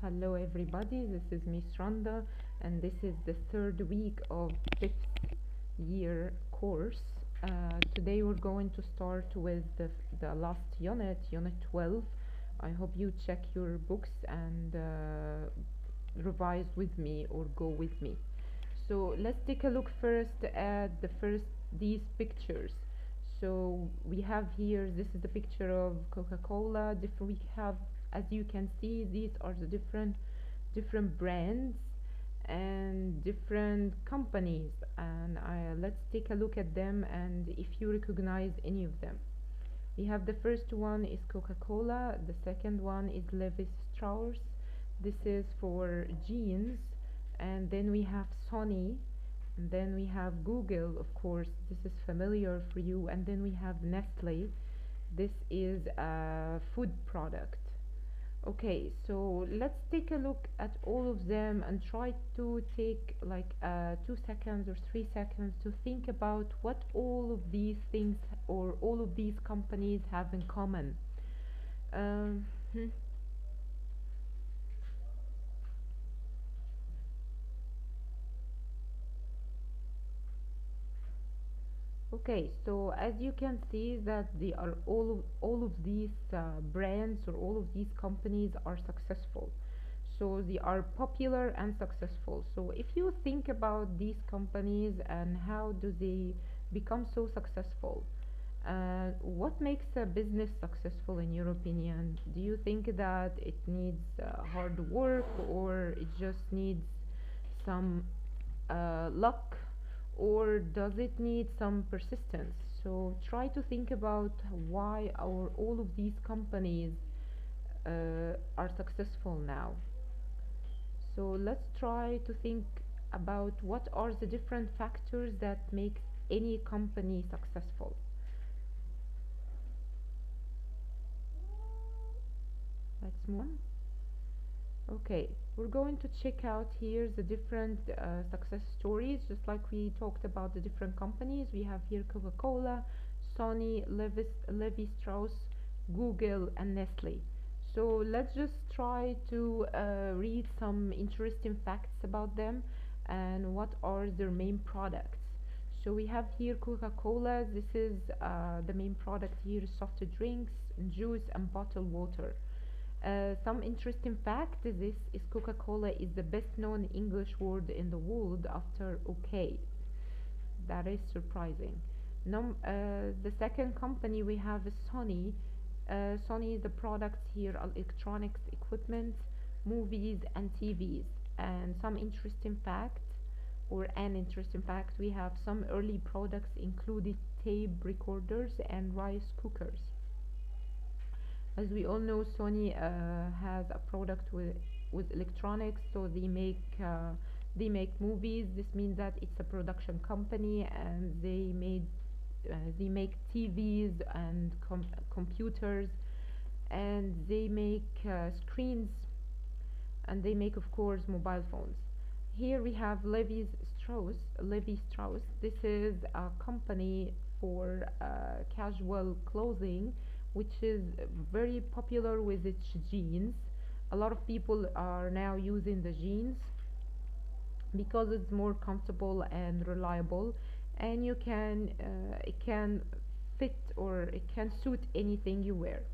Hello everybody, this is Miss Randa and this is the third week of fifth year course. Today we're going to start with the last unit, unit 12. I hope you check your books and revise with me or go with me. So let's take a look first at these pictures. So we have here, this is the picture of Coca-Cola. We have, as you can see, these are the different brands and different companies, and let's take a look at them and if you recognize any of them. We have the first one is Coca-Cola, the second one is Levi Strauss. This is for jeans. And then we have Sony, and then we have Google, of course, this is familiar for you, and then we have Nestle. This is a food product. Okay, so let's take a look at all of them and try to take like 2 seconds or 3 seconds to think about what all of these things or all of these companies have in common. Um, hmm. Okay, so as you can see that they are all of these brands or all of these companies are successful. So they are popular and successful. So if you think about these companies and how do they become so successful, what makes a business successful in your opinion? Do you think that it needs hard work, or it just needs some luck, or does it need some persistence? So try to think about why all of these companies are successful now. So let's try to think about what are the different factors that make any company successful. Let's move on. Okay, we're going to check out here the different success stories, just like we talked about the different companies. We have here Coca-Cola, Sony, Levi Strauss, Google, and Nestle. So let's just try to read some interesting facts about them and what are their main products. So we have here Coca-Cola. This is the main product here, soft drinks, juice, and bottled water. Some interesting fact, this is Coca-Cola is the best known English word in the world after okay. That is surprising. The second company we have is Sony. Sony is the products here, electronics equipment, movies and TVs. And some interesting fact, or an interesting fact, we have some early products included tape recorders and rice cookers. As we all know, Sony has a product with electronics, so they make movies. This means that it's a production company, and they make TVs and computers, and they make screens, and they make, of course, mobile phones. Here we have Levi Strauss. Levi Strauss. This is a company for casual clothing, which is very popular with its jeans. A lot of people are now using the jeans because it's more comfortable and reliable, and it can fit or it can suit anything you wear.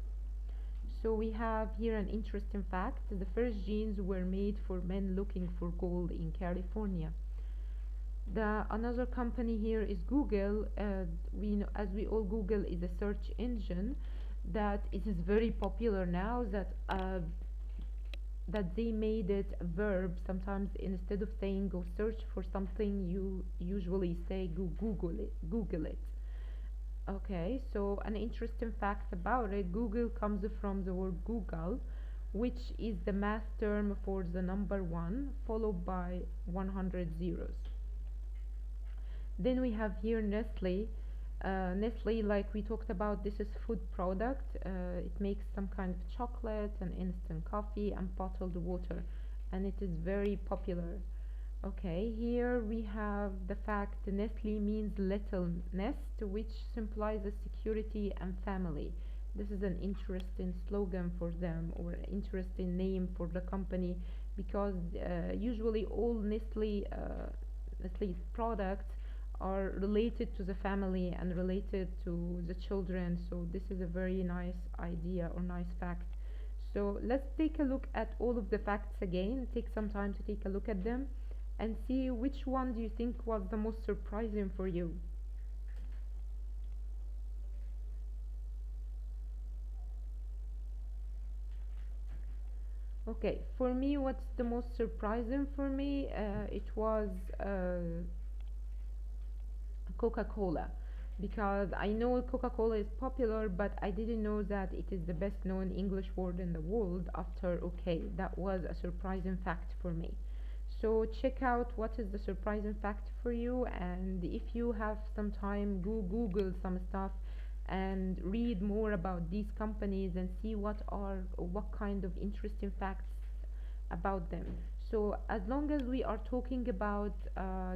So we have here an interesting fact. The first jeans were made for men looking for gold in California. The another company here is Google. We know, as we all, Google is a search engine that it is very popular now, that they made it a verb. Sometimes instead of saying go search for something, you usually say go Google it. Okay, so an interesting fact about it, Google comes from the word Google, which is the math term for the number 1 followed by 100 zeros. Then we have here Nestle. Nestle, like we talked about, this is food product. It makes some kind of chocolate and instant coffee and bottled water, and it is very popular. Okay, here we have the fact Nestle means little nest, which symbolizes security and family. This is an interesting slogan for them, or an interesting name for the company, because usually all Nestle's products are related to the family and related to the children. So this is a very nice idea or nice fact. So let's take a look at all of the facts again. Take some time to take a look at them and see which one do you think was the most surprising for you. Okay, for me, what's the most surprising for me? It was Coca-Cola, because I know Coca-Cola is popular, but I didn't know that it is the best known English word in the world after okay. That was a surprising fact for me. So check out what is the surprising fact for you, and if you have some time, go Google some stuff and read more about these companies and see what kind of interesting facts about them. So as long as we are talking about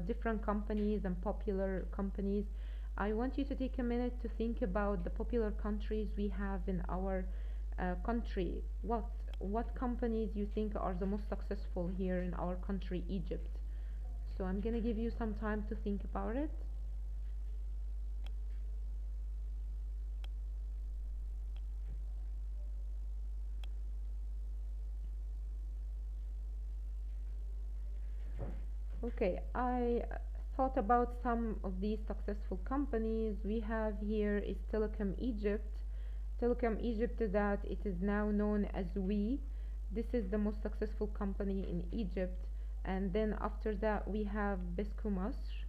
different companies and popular companies, I want you to take a minute to think about the popular countries we have in our country. What companies you think are the most successful here in our country, Egypt? So I'm gonna give you some time to think about it. Okay, I thought about some of these successful companies. We have here is Telecom Egypt. Telecom Egypt, that it is now known as We. This is the most successful company in Egypt. And then after that we have Besco Masr.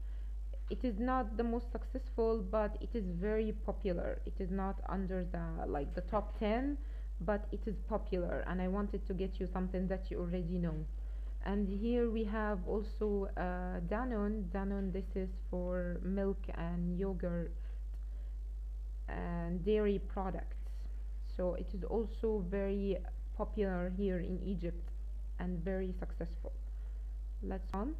It is not the most successful, but it is very popular. It is not under the top 10, but it is popular, and I wanted to get you something that you already know. And here we have also Danone. Danone, this is for milk and yogurt and dairy products. So it is also very popular here in Egypt and very successful. Let's on.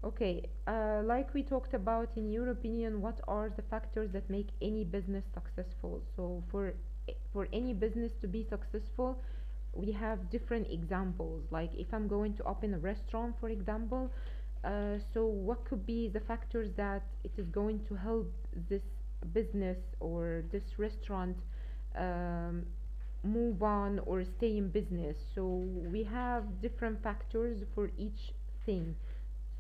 Okay, like we talked about, in your opinion, what are the factors that make any business successful? So for any business to be successful, we have different examples. Like if I'm going to open a restaurant, for example, so what could be the factors that it is going to help this business or this restaurant um, move on or stay in business? So we have different factors for each thing.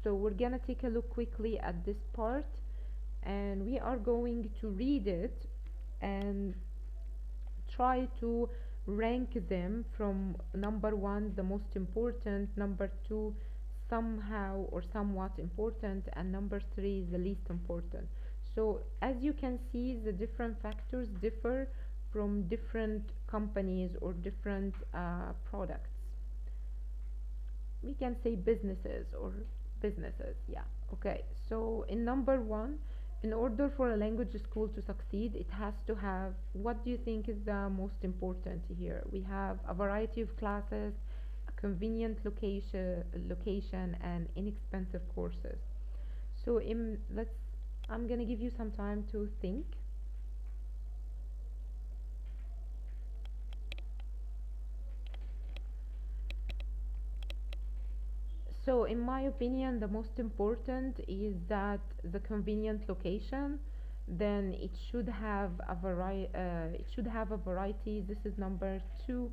So we're gonna take a look quickly at this part, and we are going to read it and try to rank them from number one, the most important, number two, somehow or somewhat important, and number three is the least important. So as you can see, the different factors differ from different companies or different products. We can say businesses, yeah. Okay, so in number one, in order for a language school to succeed, it has to have, what do you think is the most important here? We have a variety of classes, a convenient location and inexpensive courses. So in let's I'm gonna give you some time to think. So, in my opinion, the most important is that the convenient location. Then it should have a variety. This is number two,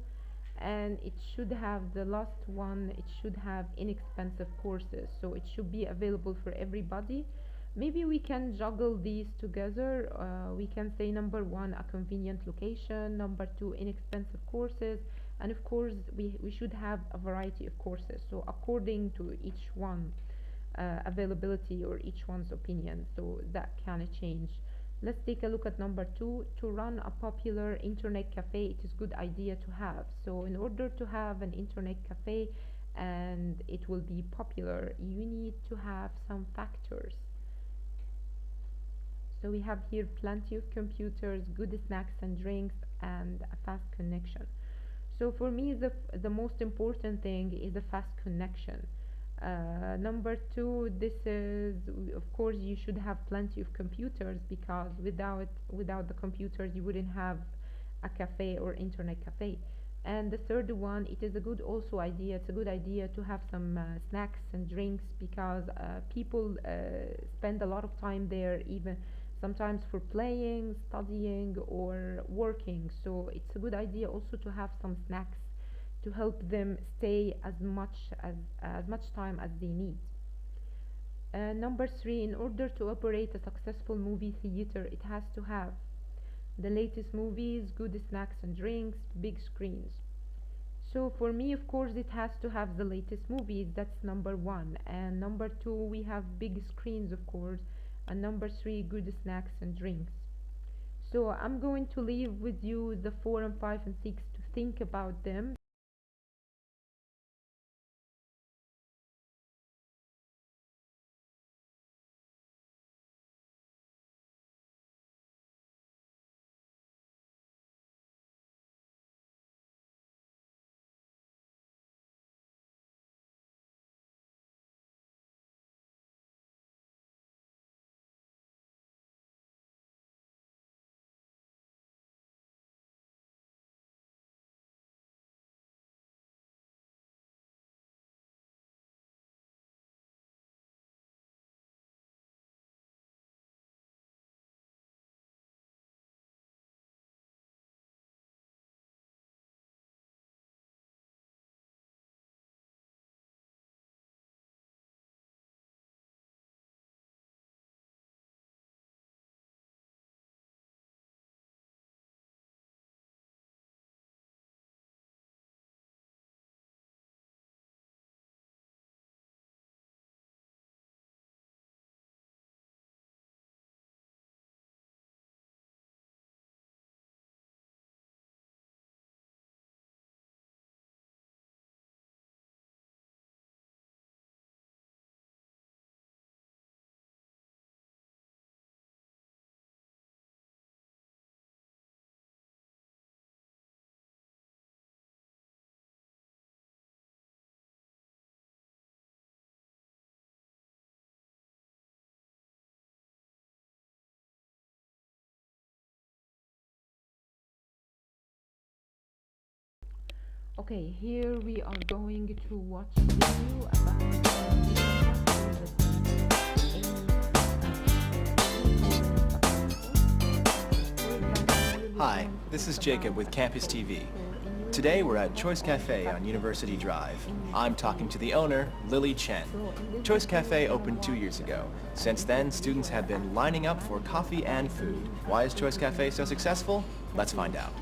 and it should have the last one. It should have inexpensive courses, so it should be available for everybody. Maybe we can juggle these together. We can say number one, a convenient location. Number two, inexpensive courses, and of course we should have a variety of courses, so according to each one availability or each one's opinion, so that can change. Let's take a look at number two. To run a popular internet cafe, it is good idea to have. So in order to have an internet cafe and it will be popular, you need to have some factors. So we have here plenty of computers, good snacks and drinks, and a fast connection. So for me, the most important thing is a fast connection. Number two, this is, of course, you should have plenty of computers, because without the computers you wouldn't have a cafe or internet cafe. And the third one, it is a good also idea. It's a good idea to have some snacks and drinks, because people spend a lot of time there, even sometimes for playing, studying, or working. So it's a good idea also to have some snacks to help them stay as much time as they need. Number three, in order to operate a successful movie theater, it has to have the latest movies, good snacks and drinks, big screens. So for me, of course, it has to have the latest movies. That's number one. And number two, we have big screens, of course. And number three, good snacks and drinks. So I'm going to leave with you the 4 and 5 and 6 to think about them. Okay, here we are going to watch a video about Hi, this is Jacob with Campus TV. Today we're at Choice Cafe on University Drive. I'm talking to the owner, Lily Chen. Choice Cafe opened 2 years ago. Since then, students have been lining up for coffee and food. Why is Choice Cafe so successful? Let's find out.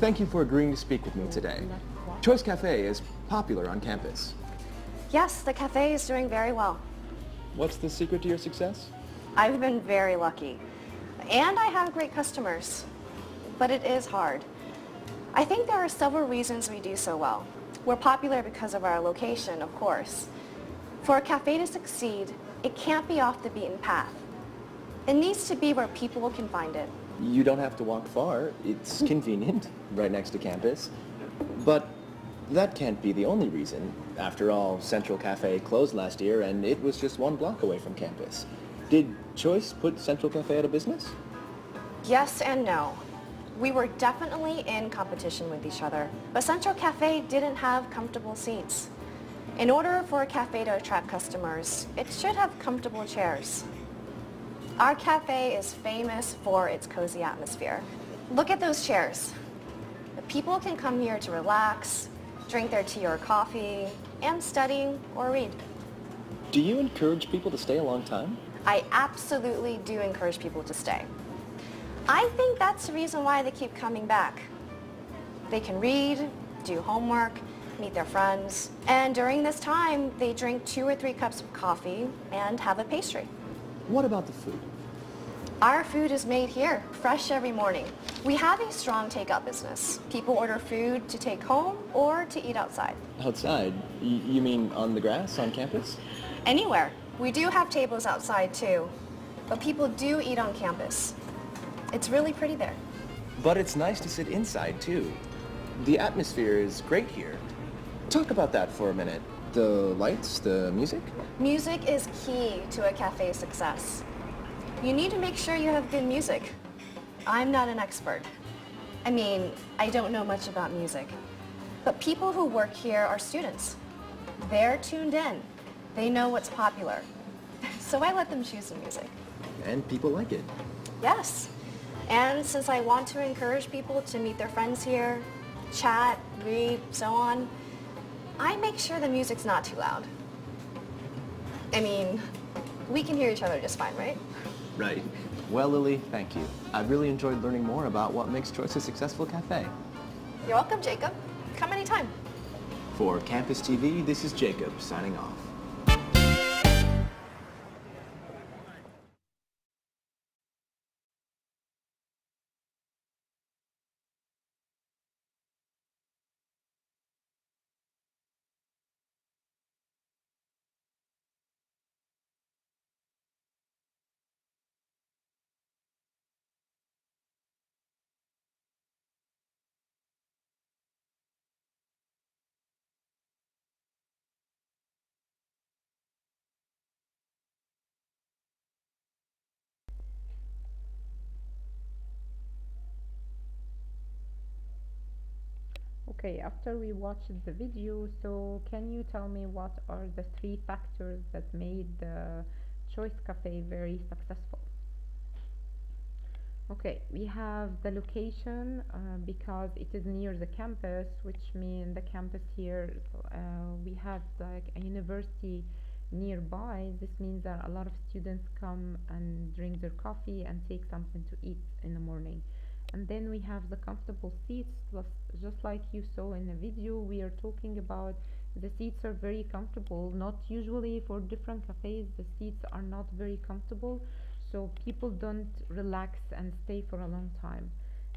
Thank you for agreeing to speak with me today. Choice Cafe is popular on campus. Yes, the cafe is doing very well. What's the secret to your success? I've been very lucky. And I have great customers. But it is hard. I think there are several reasons we do so well. We're popular because of our location, of course. For a cafe to succeed, it can't be off the beaten path. It needs to be where people can find it. You don't have to walk far. It's convenient, right next to campus. But that can't be the only reason. After all, Central Cafe closed last year and it was just 1 block away from campus. Did Choice put Central Cafe out of business? Yes and no. We were definitely in competition with each other, but Central Cafe didn't have comfortable seats. In order for a cafe to attract customers, it should have comfortable chairs. Our cafe is famous for its cozy atmosphere. Look at those chairs. The people can come here to relax, drink their tea or coffee, and study or read. Do you encourage people to stay a long time? I absolutely do encourage people to stay. I think that's the reason why they keep coming back. They can read, do homework, meet their friends, and during this time, they drink 2 or 3 cups of coffee and have a pastry. What about the food? Our food is made here, fresh every morning. We have a strong takeout business. People order food to take home or to eat outside. Outside? You mean on the grass, on campus? Anywhere. We do have tables outside too, but people do eat on campus. It's really pretty there. But it's nice to sit inside too. The atmosphere is great here. Talk about that for a minute. The lights, the music? Music is key to a cafe's success. You need to make sure you have good music. I'm not an expert. I mean, I don't know much about music. But people who work here are students. They're tuned in. They know what's popular. So I let them choose the music. And people like it. Yes. And since I want to encourage people to meet their friends here, chat, read, so on, I make sure the music's not too loud. I mean, we can hear each other just fine, right? Right. Well, Lily, thank you. I've really enjoyed learning more about what makes Choice a successful cafe. You're welcome, Jacob. Come anytime. For Campus TV, this is Jacob signing off. Okay, after we watched the video, so can you tell me what are the three factors that made the Choice Cafe very successful? Okay, we have the location because it is near the campus, which means the campus here, we have like a university nearby. This means that a lot of students come and drink their coffee and take something to eat in the morning. And then we have the comfortable seats, just like you saw in the video. We are talking about the seats are very comfortable. Not usually for different cafes, the seats are not very comfortable, so people don't relax and stay for a long time.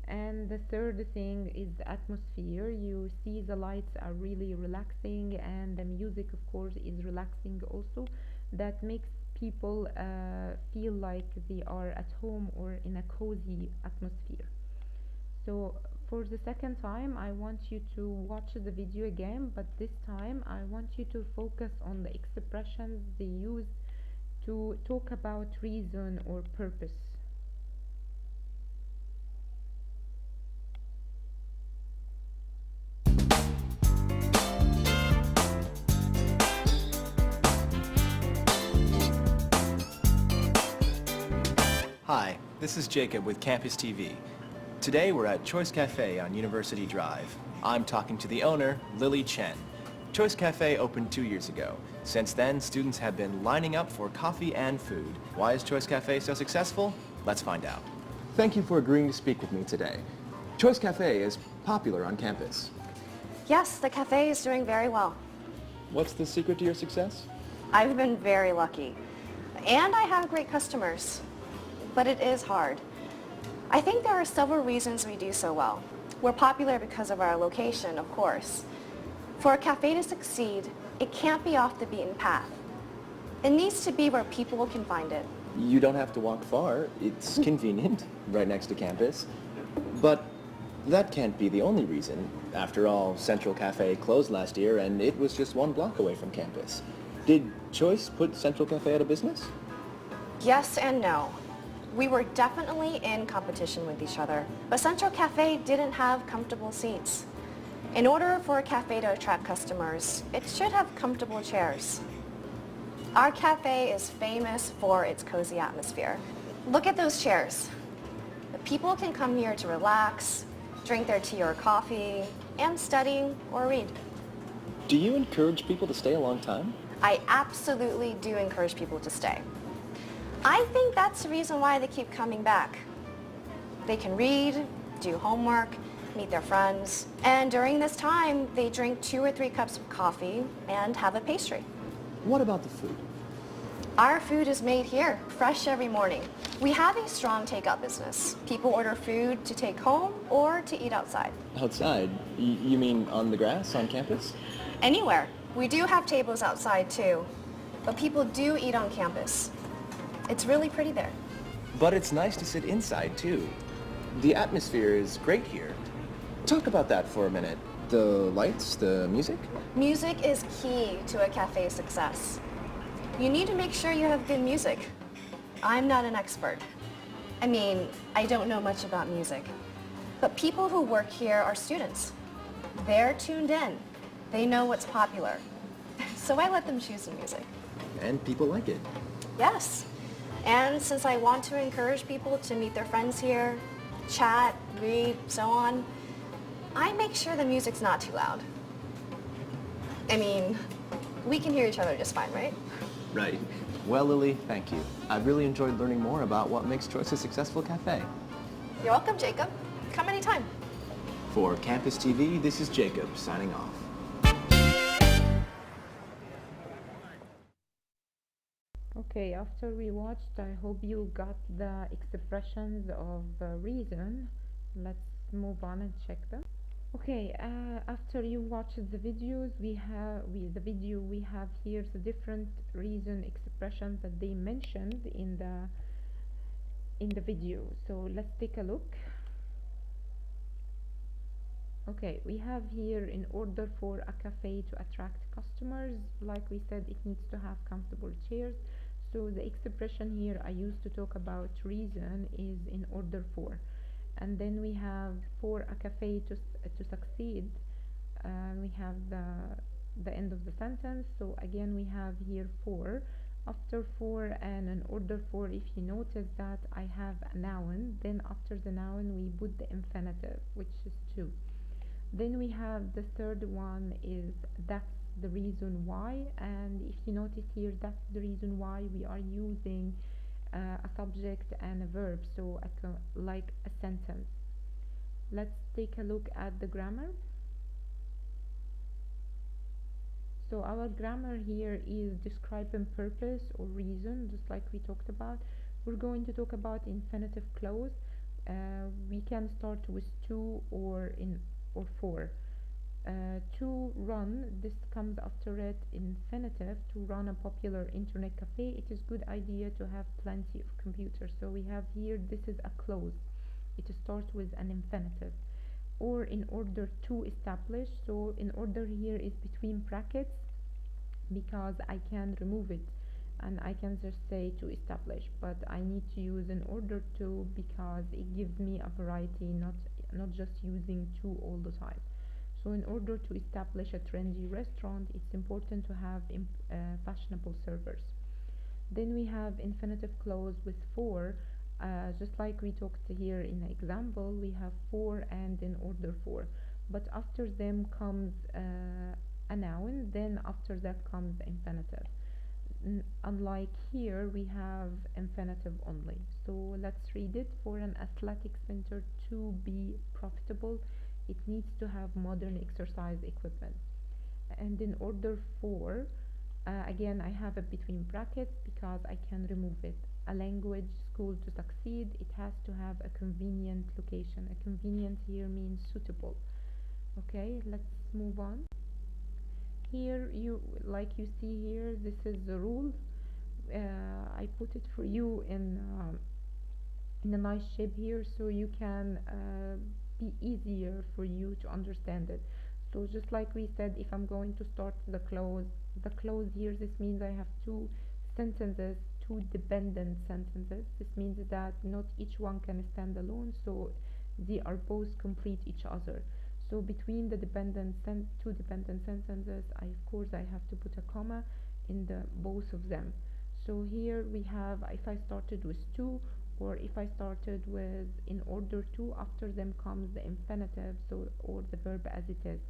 And the third thing is the atmosphere. You see the lights are really relaxing, and the music, of course, is relaxing also. That makes people feel like they are at home or in a cozy atmosphere. So for the second time, I want you to watch the video again, but this time I want you to focus on the expressions they use to talk about reason or purpose. Hi, this is Jacob with Campus TV. Today we're at Choice Cafe on University Drive. I'm talking to the owner, Lily Chen. Choice Cafe opened 2 years ago. Since then, students have been lining up for coffee and food. Why is Choice Cafe so successful? Let's find out. Thank you for agreeing to speak with me today. Choice Cafe is popular on campus. Yes, the cafe is doing very well. What's the secret to your success? I've been very lucky. And I have great customers. But it is hard. I think there are several reasons we do so well. We're popular because of our location, of course. For a cafe to succeed, it can't be off the beaten path. It needs to be where people can find it. You don't have to walk far. It's convenient, right next to campus. But that can't be the only reason. After all, Central Cafe closed last year, and it was just 1 block away from campus. Did Choice put Central Cafe out of business? Yes and no. We were definitely in competition with each other, but Central Cafe didn't have comfortable seats. In order for a cafe to attract customers, it should have comfortable chairs. Our cafe is famous for its cozy atmosphere. Look at those chairs. The people can come here to relax, drink their tea or coffee, and study or read. Do you encourage people to stay a long time? I absolutely do encourage people to stay. I think that's the reason why they keep coming back. They can read, do homework, meet their friends, and during this time, they drink 2 or 3 cups of coffee and have a pastry. What about the food? Our food is made here, fresh every morning. We have a strong takeout business. People order food to take home or to eat outside. Outside? You mean on the grass, on campus? Anywhere. We do have tables outside too, but people do eat on campus. It's really pretty there. But it's nice to sit inside, too. The atmosphere is great here. Talk about that for a minute. The lights, the music? Music is key to a cafe's success. You need to make sure you have good music. I'm not an expert. I mean, I don't know much about music. But people who work here are students. They're tuned in. They know what's popular. So I let them choose the music. And people like it. Yes. And since I want to encourage people to meet their friends here, chat, read, so on, I make sure the music's not too loud. I mean, we can hear each other just fine, right? Right. Well, Lily, thank you. I've really enjoyed learning more about what makes Choice a successful cafe. You're welcome, Jacob. Come anytime. For Campus TV, this is Jacob signing off. Okay, after we watched, I hope you got the expressions of reason. Let's move on and check them. Okay, after you watched the videos, the video we have here the different reason expressions that they mentioned in the video. So let's take a look. Okay, we have here, in order for a cafe to attract customers, like we said, it needs to have comfortable chairs. So the expression here I used to talk about reason is in order for. And then we have, for a cafe to succeed, we have the end of the sentence. So again we have here for, after for, and in order for, if you notice that I have a noun, then after the noun we put the infinitive, which is to. Then we have the third one is that's the reason why, and if you notice here, that's the reason why we are using a subject and a verb, so like a sentence. Let's take a look at the grammar. So our grammar here is describing purpose or reason, just like we talked about. We're going to talk about infinitive clause. We can start with to or for. To run, this comes after it, infinitive, to run a popular internet cafe. It is good idea to have plenty of computers. So we have here, this is a clause. It starts with an infinitive. Or in order to establish, so in order here is between brackets because I can remove it and I can just say to establish, but I need to use in order to because it gives me a variety, not just using to all the time. So in order to establish a trendy restaurant, it's important to have fashionable servers. Then we have infinitive clause with for. Just like we talked here in the example, we have for and in order for, but after them comes a noun, then after that comes the infinitive. Unlike here, we have infinitive only. So let's read it. For an athletic center to be profitable, it needs to have modern exercise equipment. And in order for, again I have it between brackets because I can remove it. A language school to succeed, it has to have a convenient location. A convenient here means suitable. Okay, let's move on. Here like you see here, this is the rule. I put it for you in a nice shape here so you can be easier for you to understand it. So just like we said, if I'm going to start the clause here, this means I have two sentences, two dependent sentences. This means that not each one can stand alone, so they are both complete each other. So between the two dependent sentences, of course I have to put a comma in the both of them. So here we have, if I started with to, or if I started with in order to, after them comes the infinitive, so or the verb as it is,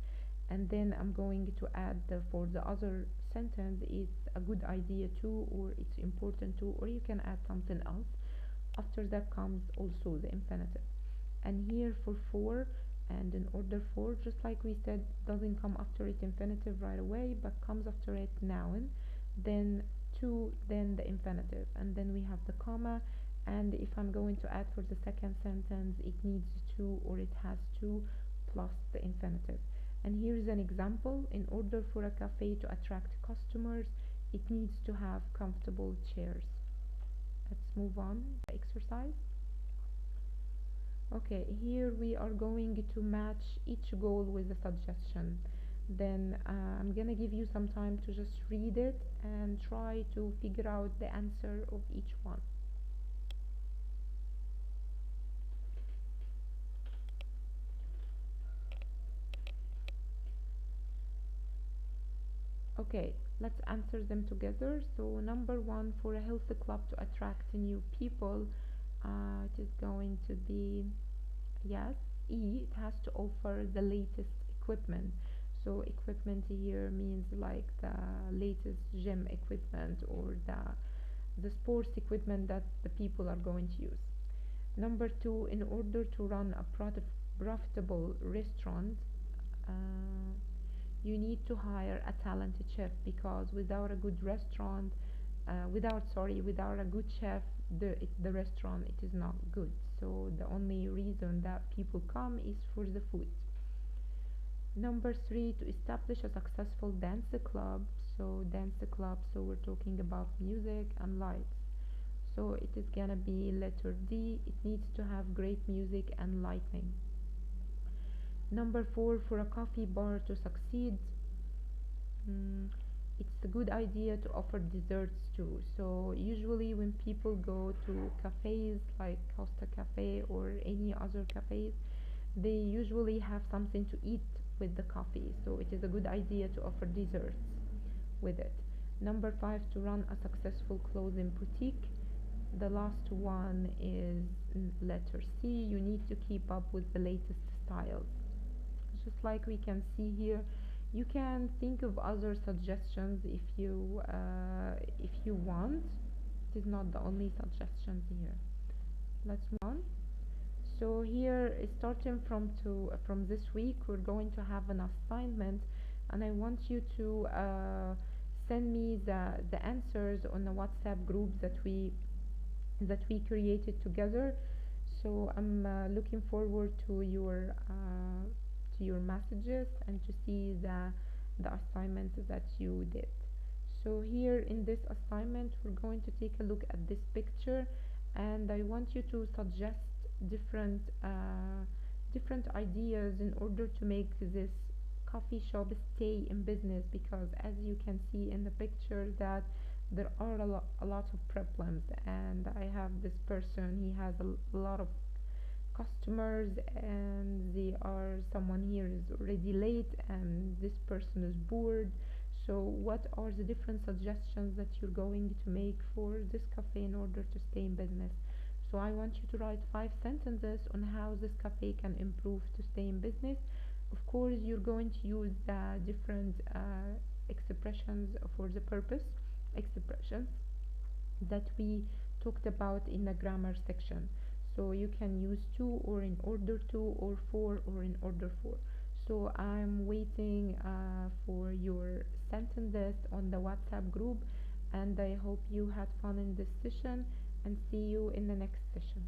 and then I'm going to add for the other sentence, it's a good idea to, or it's important to, or you can add something else. After that comes also the infinitive. And here for and in order for, just like we said, doesn't come after it infinitive right away, but comes after it noun, then to, then the infinitive, and then we have the comma. And if I'm going to add for the second sentence, it needs to, or it has to, plus the infinitive. And here's an example. In order for a cafe to attract customers, it needs to have comfortable chairs. Let's move on to the exercise. Okay, here we are going to match each goal with a suggestion. Then I'm gonna give you some time to just read it and try to figure out the answer of each one. Okay, let's answer them together. So number one, for a healthy club to attract new people, it is going to be, yes, E. It has to offer the latest equipment. So equipment here means like the latest gym equipment or the sports equipment that the people are going to use. Number two, in order to run a profitable restaurant, uh, you need to hire a talented chef, because without a good restaurant, without a good chef, the restaurant it is not good. So the only reason that people come is for the food. Number three, to establish a successful dance club. So dance club, so we're talking about music and lights. So it is gonna be letter D. It needs to have great music and lighting. Number four, for a coffee bar to succeed, mm, it's a good idea to offer desserts too. So usually when people go to cafes like Costa Cafe or any other cafes, they usually have something to eat with the coffee. So it is a good idea to offer desserts with it. Number five, to run a successful clothing boutique. The last one is letter C. You need to keep up with the latest styles. Just like we can see here, you can think of other suggestions if you want. It is not the only suggestions here. Let's move on. So here, starting from this week, we're going to have an assignment, and I want you to send me the answers on the WhatsApp group that we created together. So I'm looking forward to your messages and to see the assignment that you did. So here in this assignment, we're going to take a look at this picture, and I want you to suggest different different ideas in order to make this coffee shop stay in business, because as you can see in the picture that there are a lot of problems, and I have this person, he has a lot of customers, and someone here is already late, and this person is bored. So what are the different suggestions that you're going to make for this cafe in order to stay in business? So I want you to write 5 sentences on how this cafe can improve to stay in business. Of course, you're going to use the different expressions for the purpose expressions that we talked about in the grammar section. So you can use to, or in order to, or for, or in order for. So I'm waiting for your sentences on the WhatsApp group, and I hope you had fun in this session, and see you in the next session.